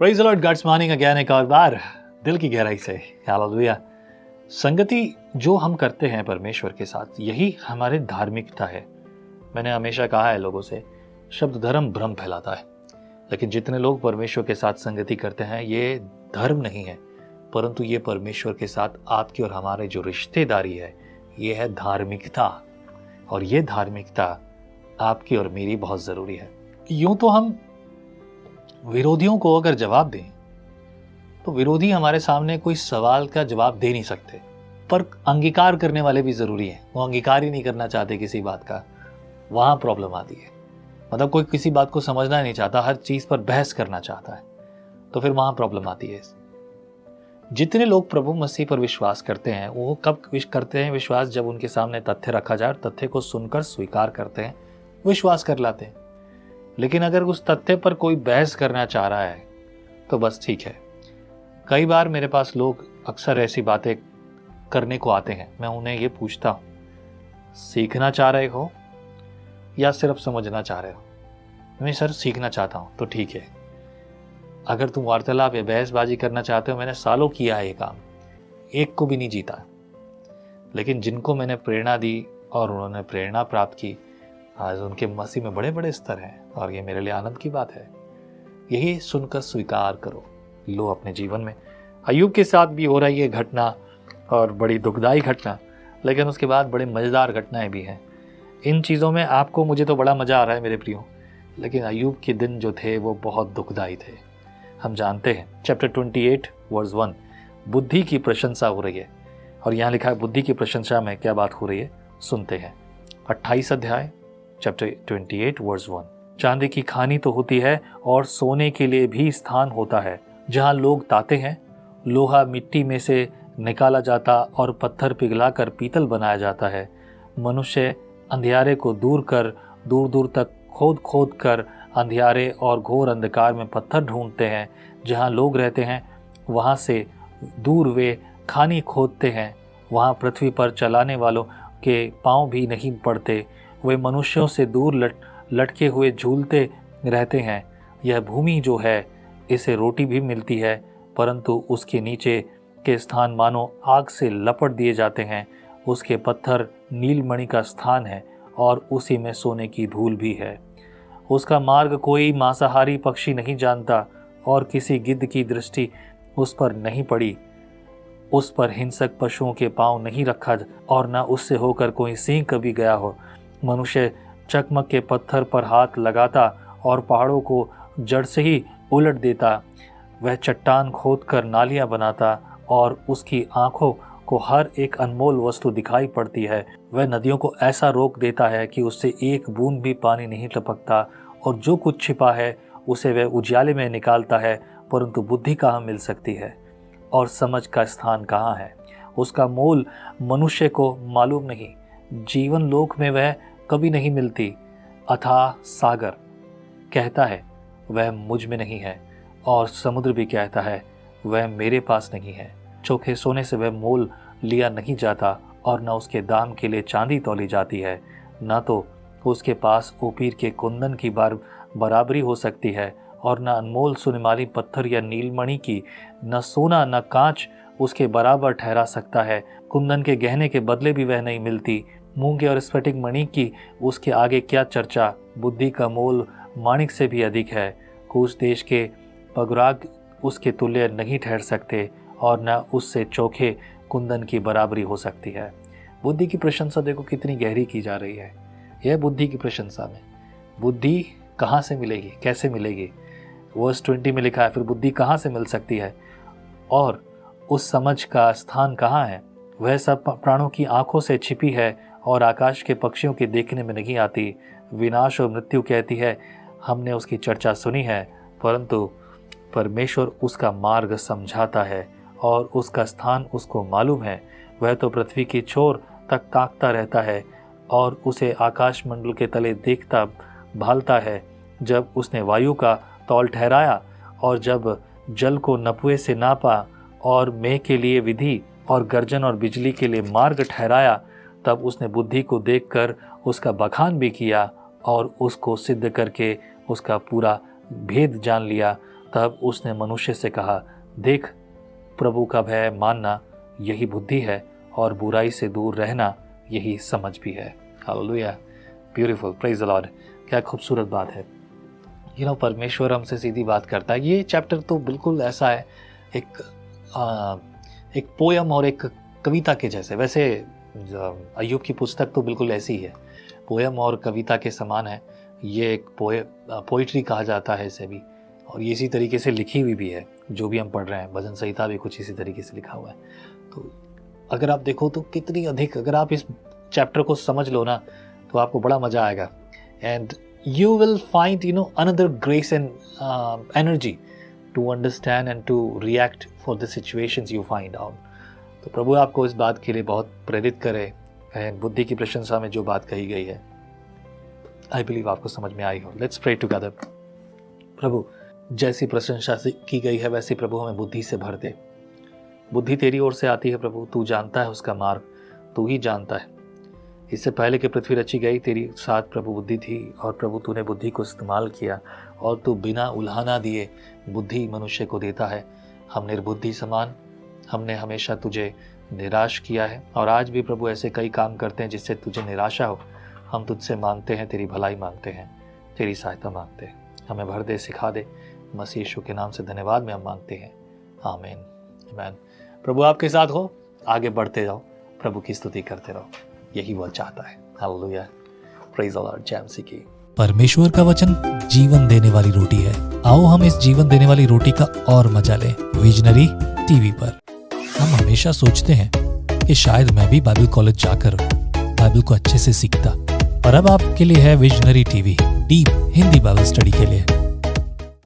Praise the Lord, God's morning again, एक और बार दिल की गहराई से हालेलुया। संगति जो हम करते हैं परमेश्वर के साथ, यही हमारी धार्मिकता है। मैंने हमेशा कहा है लोगों से, शब्द धर्म भ्रम फैलाता है, लेकिन जितने लोग परमेश्वर के साथ संगति करते हैं, ये धर्म नहीं है, परंतु ये परमेश्वर के साथ आपकी और हमारे जो रिश्तेदारी है, ये है धार्मिकता। और ये धार्मिकता आपकी और मेरी बहुत ज़रूरी है। यूं तो हम विरोधियों को अगर जवाब दें तो विरोधी हमारे सामने कोई सवाल का जवाब दे नहीं सकते, पर अंगीकार करने वाले भी ज़रूरी हैं। वो अंगीकार ही नहीं करना चाहते किसी बात का, वहाँ प्रॉब्लम आती है। मतलब कोई किसी बात को समझना नहीं चाहता, हर चीज़ पर बहस करना चाहता है, तो फिर वहाँ प्रॉब्लम आती है। जितने लोग प्रभु मसीह पर विश्वास करते हैं, वो कब करते हैं विश्वास? जब उनके सामने तथ्य रखा जाए और तथ्य को सुनकर स्वीकार करते हैं, विश्वास कर लाते हैं। लेकिन अगर उस तथ्य पर कोई बहस करना चाह रहा है तो बस ठीक है। कई बार मेरे पास लोग अक्सर ऐसी बातें करने को आते हैं, मैं उन्हें ये पूछता हूँ, सीखना चाह रहे हो या सिर्फ समझना चाह रहे हो? मैं सर सीखना चाहता हूँ। तो ठीक है, अगर तुम वार्तालाप या बहसबाजी करना चाहते हो, मैंने सालों किया है ये काम, एक को भी नहीं जीता। लेकिन जिनको मैंने प्रेरणा दी और उन्होंने प्रेरणा प्राप्त की, आज उनके मसीह में बड़े बड़े स्तर हैं, और ये मेरे लिए आनंद की बात है। यही सुनकर स्वीकार करो, लो अपने जीवन में। अय्यूब के साथ भी हो रही है घटना, और बड़ी दुखदाई घटना, लेकिन उसके बाद बड़े मज़ेदार घटनाएं भी हैं। इन चीज़ों में आपको, मुझे तो बड़ा मज़ा आ रहा है मेरे प्रियो, लेकिन अय्यूब के दिन जो थे वो बहुत दुखदाई थे। हम जानते हैं चैप्टर 28 वर्स 1, बुद्धि की प्रशंसा हो रही है, और यहाँ लिखा है बुद्धि की प्रशंसा में क्या बात हो रही है, सुनते हैं। 28 अध्याय चैप्टर 28 वर्स 1, चांदी की खानी तो होती है और सोने के लिए भी स्थान होता है, जहाँ लोग ताते हैं। लोहा मिट्टी में से निकाला जाता और पत्थर पिघलाकर पीतल बनाया जाता है। मनुष्य अंधियारे को दूर दूर तक खोद कर अंधियारे और घोर अंधकार में पत्थर ढूंढते हैं। जहाँ लोग रहते हैं वहाँ से दूर वे खानी खोदते हैं। वहाँ पृथ्वी पर चलाने वालों के पांव भी नहीं पड़ते। वे मनुष्यों से दूर लटके हुए झूलते रहते हैं। यह भूमि जो है, इसे रोटी भी मिलती है, परंतु उसके नीचे के स्थान मानो आग से लपट दिए जाते हैं। उसके पत्थर नीलमणि का स्थान है और उसी में सोने की धूल भी है। उसका मार्ग कोई मांसाहारी पक्षी नहीं जानता और किसी गिद्ध की दृष्टि उस पर नहीं पड़ी। उस पर हिंसक पशुओं के पांव नहीं रखा और न उससे होकर कोई सिंह कभी गया हो। मनुष्य चकमक के पत्थर पर हाथ लगाता और पहाड़ों को जड़ से ही उलट देता। वह चट्टान खोदकर नालियां बनाता और उसकी आंखों को हर एक अनमोल वस्तु दिखाई पड़ती है। वह नदियों को ऐसा रोक देता है कि उससे एक बूंद भी पानी नहीं टपकता, और जो कुछ छिपा है उसे वह उजियाले में निकालता है। परंतु बुद्धि कहाँ मिल सकती है और समझ का स्थान कहाँ है? उसका मोल मनुष्य को मालूम नहीं। जीवन लोक में वह कभी नहीं मिलती। अथाह सागर कहता है वह मुझ में नहीं है, और समुद्र भी कहता है वह मेरे पास नहीं है। चोखे सोने से वह मोल लिया नहीं जाता, और न उसके दाम के लिए चांदी तौली जाती है। न तो उसके पास ओपीर के कुंदन की बराबरी हो सकती है, और न अनमोल सुनहरी पत्थर या नीलमणि की, न सोना न कांच उसके बराबर ठहरा सकता है। कुंदन के गहने के बदले भी वह नहीं मिलती। मूंगे और स्फटिक मणि की उसके आगे क्या चर्चा? बुद्धि का मोल माणिक से भी अधिक है। कुछ देश के पगराग उसके तुल्य नहीं ठहर सकते, और न उससे चोखे कुंदन की बराबरी हो सकती है। बुद्धि की प्रशंसा देखो कितनी गहरी की जा रही है। यह बुद्धि की प्रशंसा में बुद्धि कहाँ से मिलेगी, कैसे मिलेगी? वर्स 20 में लिखा है, फिर बुद्धि कहाँ से मिल सकती है और उस समझ का स्थान कहाँ है? वह सब प्राणों की आंखों से छिपी है और आकाश के पक्षियों के देखने में नहीं आती। विनाश और मृत्यु कहती है हमने उसकी चर्चा सुनी है, परंतु परमेश्वर उसका मार्ग समझाता है और उसका स्थान उसको मालूम है। वह तो पृथ्वी की छोर तक ताकता रहता है और उसे आकाश मंडल के तले देखता भालता है। जब उसने वायु का तौल ठहराया और जब जल को नपुए से नापा और मेघ के लिए विधि और गर्जन और बिजली के लिए मार्ग ठहराया, तब उसने बुद्धि को देखकर उसका बखान भी किया और उसको सिद्ध करके उसका पूरा भेद जान लिया। तब उसने मनुष्य से कहा, देख, प्रभु का भय मानना यही बुद्धि है, और बुराई से दूर रहना यही समझ भी है। Hallelujah, beautiful, praise the Lord. क्या खूबसूरत बात है। परमेश्वर हमसे सीधी बात करता है। ये चैप्टर तो बिल्कुल ऐसा है, एक पोयम और एक कविता के जैसे। वैसे अय्यूब की पुस्तक तो बिल्कुल ऐसी है, पोयम और कविता के समान है। ये एक पोइट्री कहा जाता है इसे भी, और ये इसी तरीके से लिखी हुई भी है। जो भी हम पढ़ रहे हैं, भजन संहिता भी कुछ इसी तरीके से लिखा हुआ है। तो अगर आप देखो तो कितनी अधिक, अगर आप इस चैप्टर को समझ लो ना, तो आपको बड़ा मजा आएगा। And you will find another grace and energy to understand and to react for the situations you find out. तो प्रभु आपको इस बात के लिए बहुत प्रेरित करे। एंड बुद्धि की प्रशंसा में जो बात कही गई है, आई बिलीव आपको समझ में आई हो। Let's pray together. प्रभु, जैसी प्रशंसा की गई है वैसे प्रभु हमें बुद्धि से भर दे। बुद्धि तेरी ओर से आती है प्रभु, तू जानता है उसका मार्ग, तू ही जानता है। इससे पहले कि पृथ्वी रची गई, तेरी साथ प्रभु बुद्धि थी, और प्रभु तूने बुद्धि को इस्तेमाल किया, और तू बिना उल्हाना दिए बुद्धि मनुष्य को देता है। हम निर्बुद्धि समान, हमने हमेशा तुझे निराश किया है, और आज भी प्रभु ऐसे कई काम करते हैं जिससे तुझे निराशा हो। हम तुझसे मांगते हैं, तेरी भलाई मांगते हैं, तेरी सहायता मांगते हैं। हमें भर दे, सिखा दे। मसीह यीशु के नाम से धन्यवाद में हम मांगते हैं, आमीन, आमीन। प्रभु आपके साथ हो, आगे बढ़ते जाओ, प्रभु की स्तुति करते रहो, यही वो चाहता है। Hallelujah, praise the Lord. जय मसीह की। परमेश्वर का वचन जीवन देने वाली रोटी है। आओ हम इस जीवन देने वाली रोटी का और मजा लें विजनरी टीवी पर। हम हमेशा सोचते हैं कि शायद मैं भी बाइबल कॉलेज जाकर बाइबल को अच्छे से सीखता, पर अब आपके लिए है visionary TV, deep Hindi Bible study के लिए।